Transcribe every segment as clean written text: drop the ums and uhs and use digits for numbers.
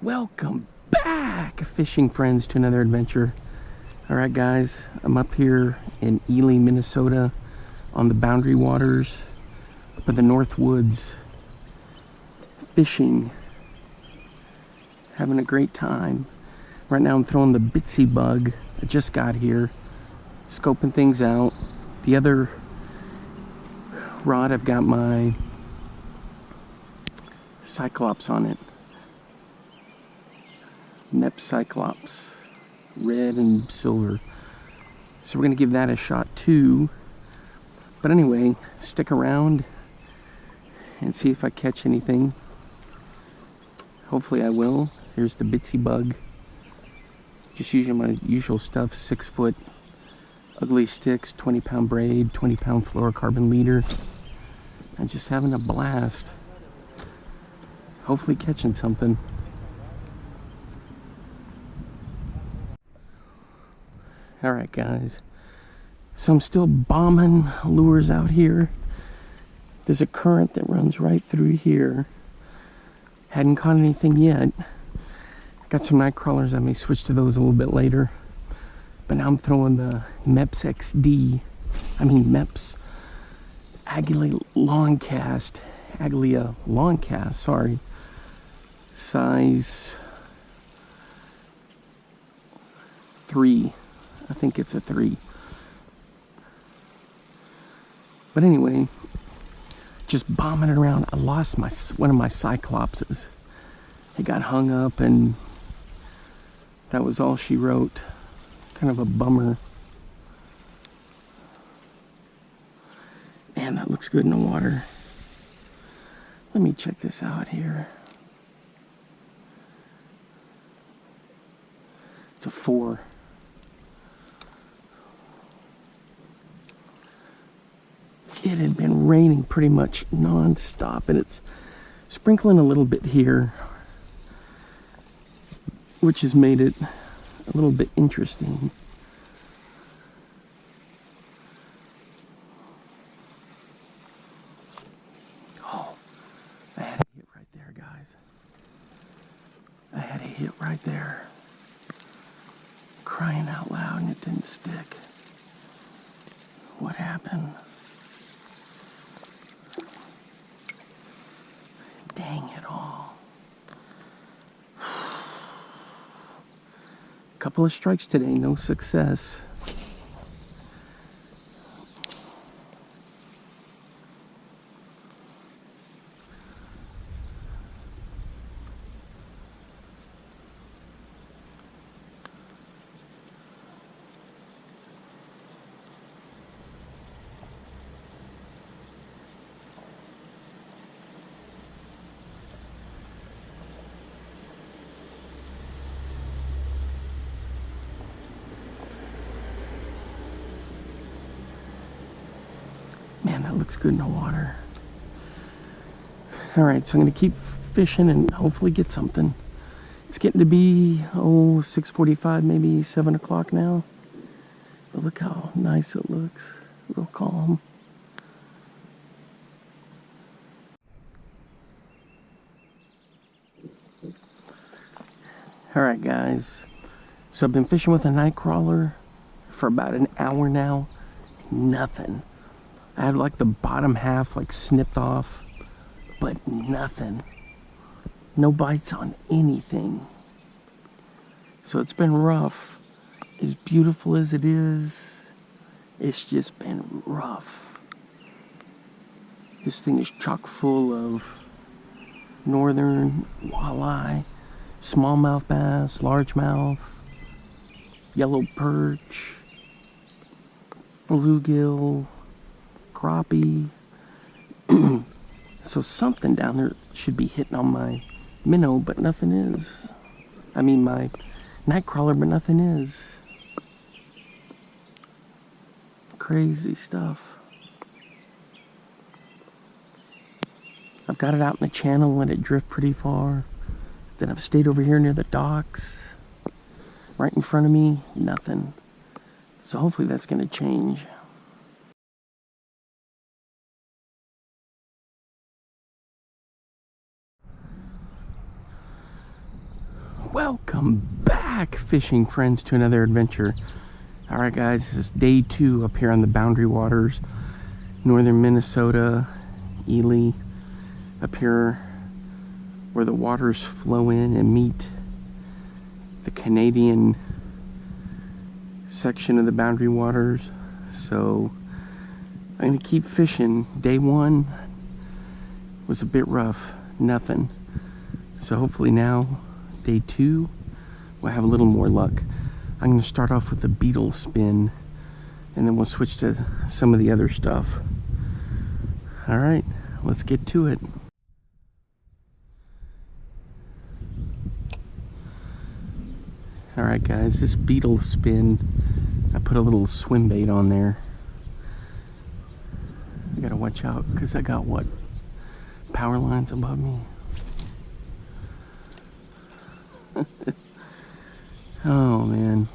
Welcome back, fishing friends, to another adventure. Alright guys, I'm up here in Ely, Minnesota on the Boundary Waters up in the North Woods, fishing, having a great time. Right now I'm throwing the bitsy bug. I just got here, scoping things out. The other rod, I've got my Cyclops on it. Mep Cyclops, red and silver. So we're gonna give that a shot too. But anyway, stick around and see if I catch anything. Hopefully I will. Here's the bitsy bug. Just using my usual stuff, 6-foot ugly sticks, 20-pound braid, 20-pound fluorocarbon leader. And just having a blast. Hopefully catching something. Alright guys, so I'm still bombing lures out here. There's a current that runs right through here. Hadn't caught anything yet. Got some night crawlers. I may switch to those a little bit later. But now I'm throwing the Meps XD. Meps Aglia long cast, sorry. Size 3. I think it's a 3. But anyway, just bombing it around. I lost one of my Cyclopses. It got hung up and that was all she wrote. Kind of a bummer. Man, that looks good in the water. Let me check this out here. It's a 4. It had been raining pretty much non-stop, and it's sprinkling a little bit here, which has made it a little bit interesting. Oh, I had a hit right there, guys. I had a hit right there. Crying out loud, and it didn't stick. What happened? Dang it all. Couple of strikes today, no success. Man, that looks good in the water. Alright, so I'm going to keep fishing and hopefully get something. It's getting to be, 6:45, maybe 7 o'clock now. But look how nice it looks. Real calm. Alright guys, so I've been fishing with a night crawler for about an hour now. Nothing. I had like the bottom half like snipped off, but nothing. No bites on anything. So it's been rough. As beautiful as it is, it's just been rough. This thing is chock full of northern walleye, smallmouth bass, largemouth, yellow perch, bluegill, crappie. So something down there should be hitting on my minnow, but nothing is. My night crawler, but nothing is. Crazy stuff. I've got it out in the channel, let it drift pretty far. Then I've stayed over here near the docks. Right in front of me, nothing. So hopefully that's going to change. Welcome back, fishing friends, to another adventure. Alright guys, this is day 2 up here on the Boundary Waters, northern Minnesota, Ely, up here where the waters flow in and meet the Canadian section of the Boundary Waters. So I'm going to keep fishing. Day 1 was a bit rough, nothing. So hopefully now, day 2, we'll have a little more luck. I'm going to start off with the beetle spin, and then we'll switch to some of the other stuff. Alright, let's get to it. Alright guys, this beetle spin, I put a little swim bait on there. I gotta watch out because I got what? Power lines above me. Oh man.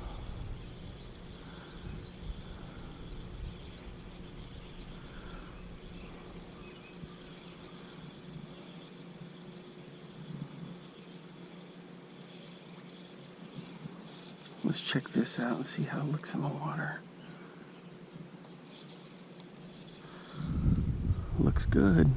Let's check this out and see how it looks in the water. Looks good.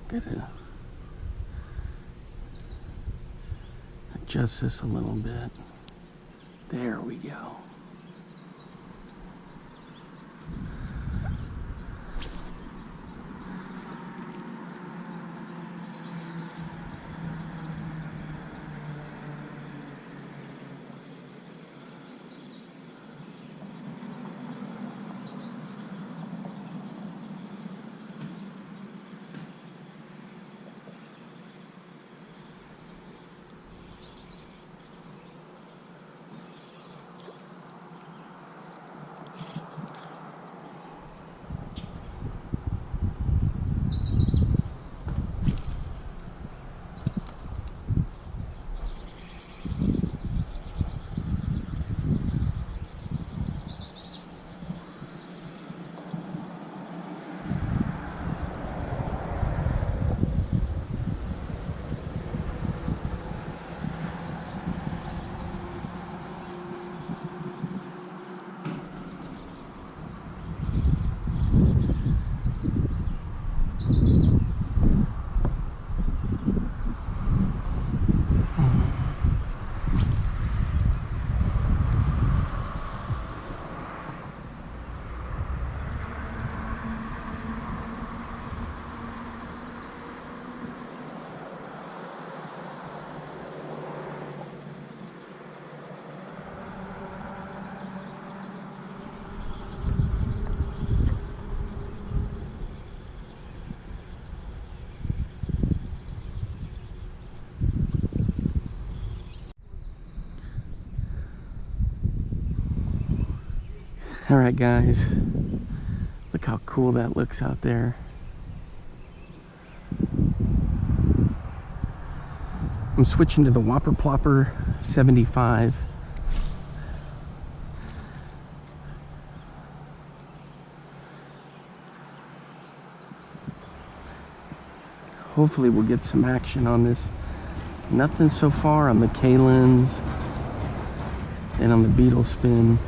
Gotta adjust this a little bit. There we go. Alright guys, look how cool that looks out there. I'm switching to the Whopper Plopper 75. Hopefully we'll get some action on this. Nothing so far on the K-lens and on the beetle spin.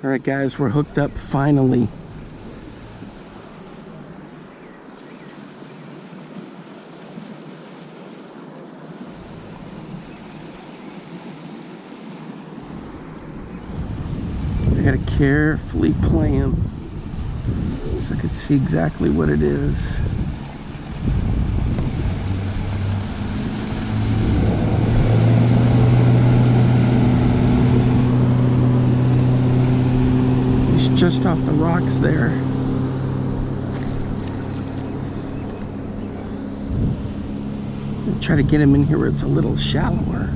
Alright guys, we're hooked up finally. I gotta carefully play him so I can see exactly what it is. Just off the rocks there. I'll try to get him in here where it's a little shallower.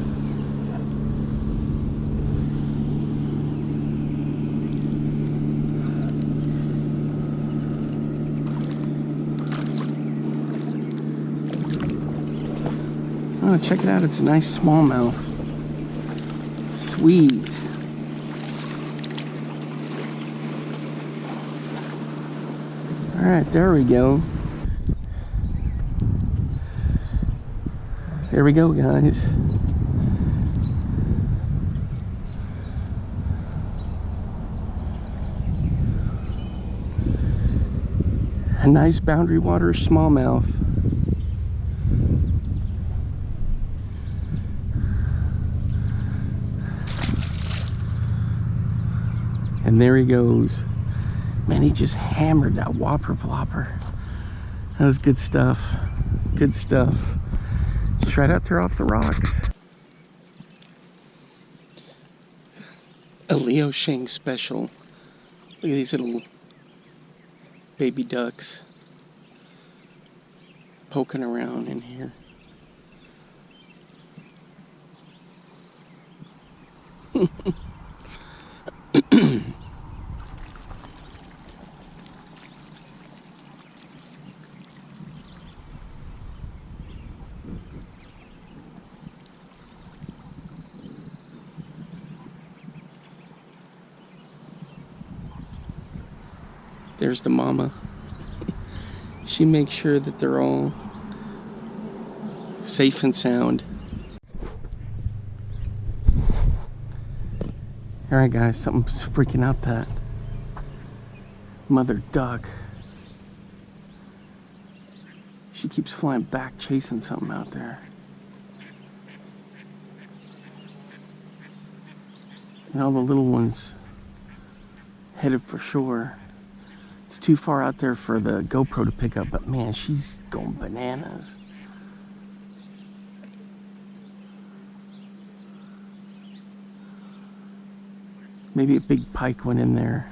Oh, check it out, it's a nice smallmouth. Sweet. Alright, there we go. There we go, guys. A nice boundary water smallmouth. And there he goes. Man, he just hammered that Whopper Plopper. That was good stuff. Good stuff. Just right out there off the rocks. A Leo Sheng special. Look at these little baby ducks poking around in here. There's the mama. She makes sure that they're all safe and sound. Alright guys, something's freaking out that mother duck. She keeps flying back chasing something out there. And all the little ones headed for shore. It's too far out there for the GoPro to pick up, but man, she's going bananas. Maybe a big pike went in there.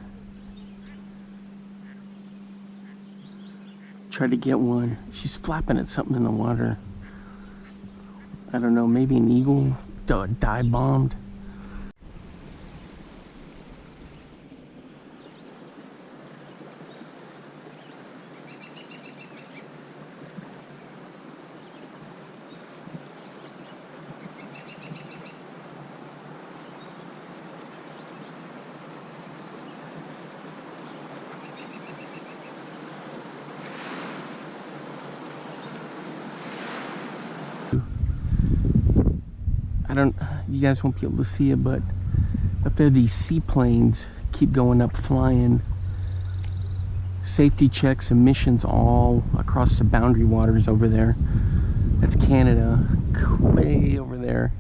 Tried to get one. She's flapping at something in the water. I don't know, maybe an eagle dive bombed. You guys won't be able to see it, but up there these seaplanes keep going up flying. Safety checks, emissions all across the boundary waters over there. That's Canada, way over there.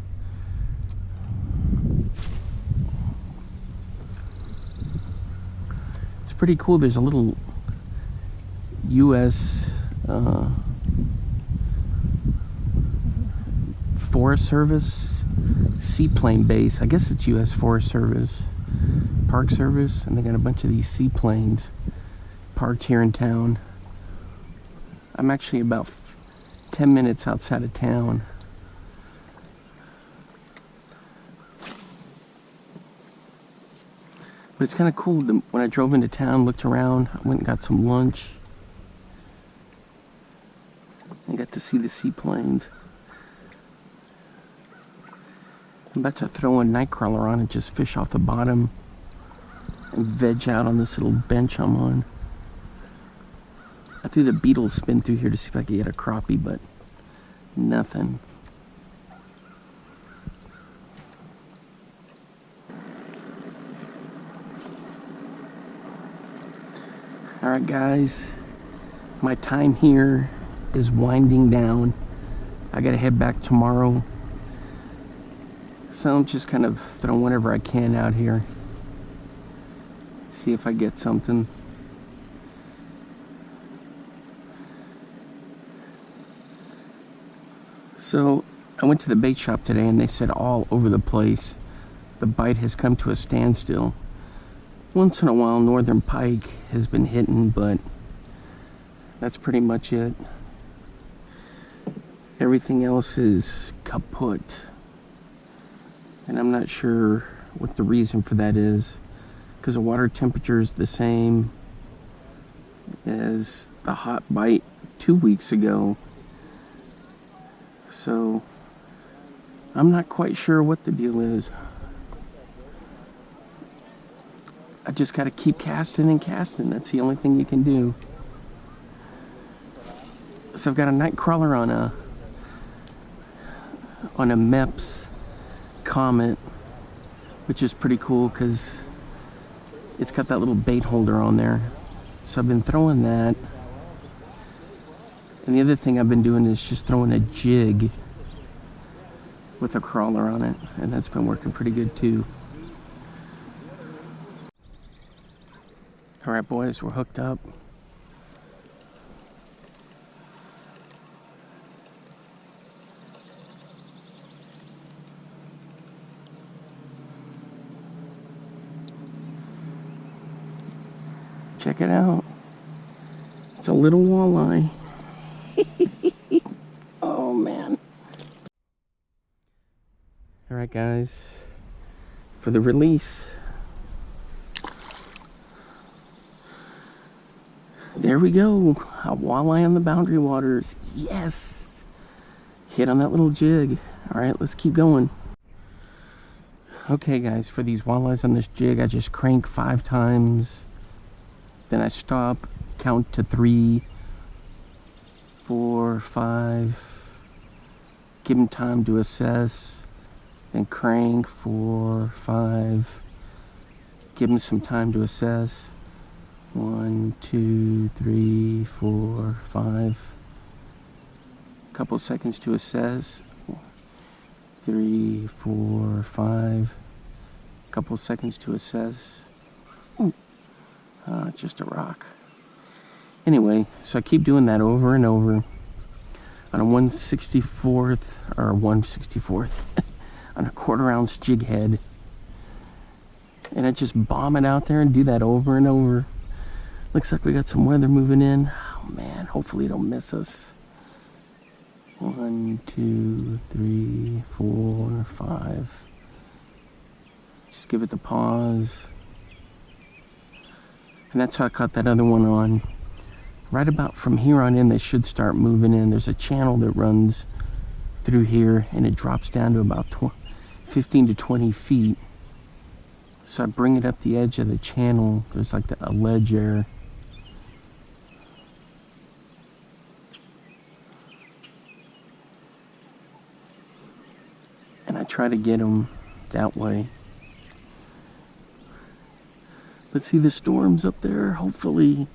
It's pretty cool. There's a little U.S. Forest Service seaplane base. I guess it's U.S. Forest Service, Park Service, and they got a bunch of these seaplanes parked here in town. I'm actually about 10 minutes outside of town. But it's kind of cool. When I drove into town, looked around, I went and got some lunch. I got to see the seaplanes. I'm about to throw a night crawler on and just fish off the bottom and veg out on this little bench I'm on. I threw the beetle spin through here to see if I could get a crappie, but nothing. Alright guys, my time here is winding down. I gotta head back tomorrow. So I'm just kind of throwing whatever I can out here. See if I get something. So I went to the bait shop today and they said all over the place the bite has come to a standstill. Once in a while northern pike has been hitting, but that's pretty much it. Everything else is kaput. And I'm not sure what the reason for that is, because the water temperature is the same as the hot bite 2 weeks ago. So I'm not quite sure what the deal is. I just got to keep casting and casting. That's the only thing you can do. So I've got a night crawler on a MEPS Comet, which is pretty cool because it's got that little bait holder on there. So I've been throwing that. And the other thing I've been doing is just throwing a jig with a crawler on it, and that's been working pretty good too. Alright boys, we're hooked up. Check it out. It's a little walleye. Oh man. Alright guys, for the release. There we go. A walleye on the boundary waters. Yes! Hit on that little jig. Alright, let's keep going. Okay guys, for these walleyes on this jig, I just crank 5 times. Then I stop, count to 3, 4, 5. Give them time to assess. Then crank 4, 5. Give them some time to assess. 1, 2, 3, 4, 5. Couple seconds to assess. 3, 4, 5. Couple seconds to assess. Ooh. Just a rock. Anyway, so I keep doing that over and over on a 1/64th or 1/64th on a 1/4 ounce jig head, and I just bomb it out there and do that over and over. Looks like we got some weather moving in. Oh man, hopefully it'll miss us. 1, 2, 3, 4, 5. Just give it the pause. And that's how I caught that other one on. Right about from here on in, they should start moving in. There's a channel that runs through here, and it drops down to about 15 to 20 feet. So I bring it up the edge of the channel. There's like a ledge there. And I try to get them that way. Let's see the storms up there. Hopefully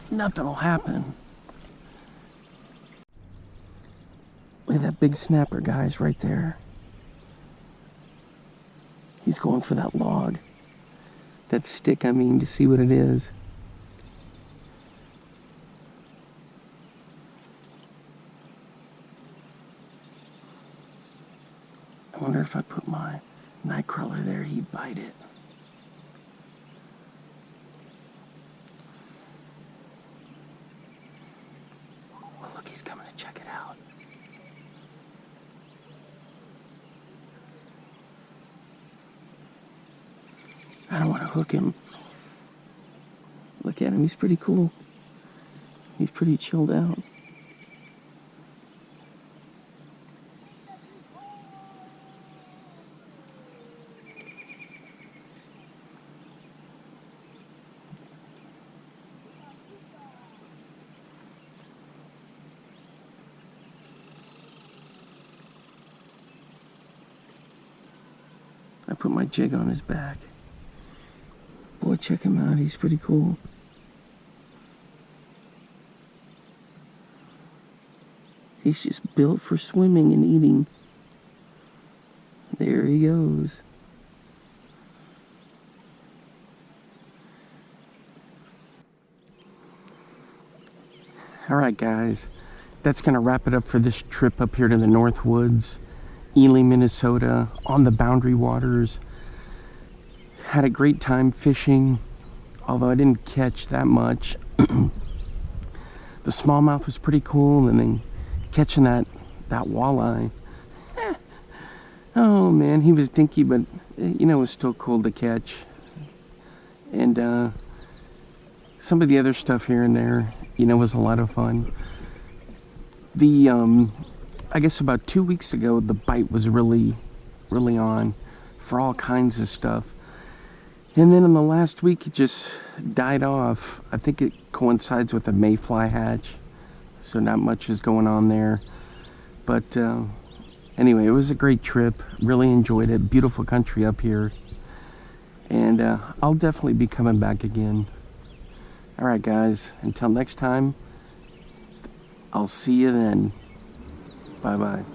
nothing will happen. Look at that big snapper, guys, right there. He's going for that log. That stick, I mean, to see what it is. I wonder if I put my night crawler there, he'd bite it. Well, look, he's coming to check it out. I don't want to hook him. Look at him, he's pretty cool. He's pretty chilled out. I put my jig on his back. Boy, check him out. He's pretty cool. He's just built for swimming and eating. There he goes. Alright guys, that's going to wrap it up for this trip up here to the North Woods, Ely, Minnesota, on the Boundary Waters. Had a great time fishing, although I didn't catch that much. The smallmouth was pretty cool, and then catching that walleye. Oh man, he was dinky, but you know, it was still cool to catch. And some of the other stuff here and there, you know, was a lot of fun. I guess about 2 weeks ago, the bite was really on for all kinds of stuff. And then in the last week, it just died off. I think it coincides with a mayfly hatch, so not much is going on there. But anyway, it was a great trip. Really enjoyed it. Beautiful country up here. And I'll definitely be coming back again. All right, guys. Until next time, I'll see you then. Bye-bye.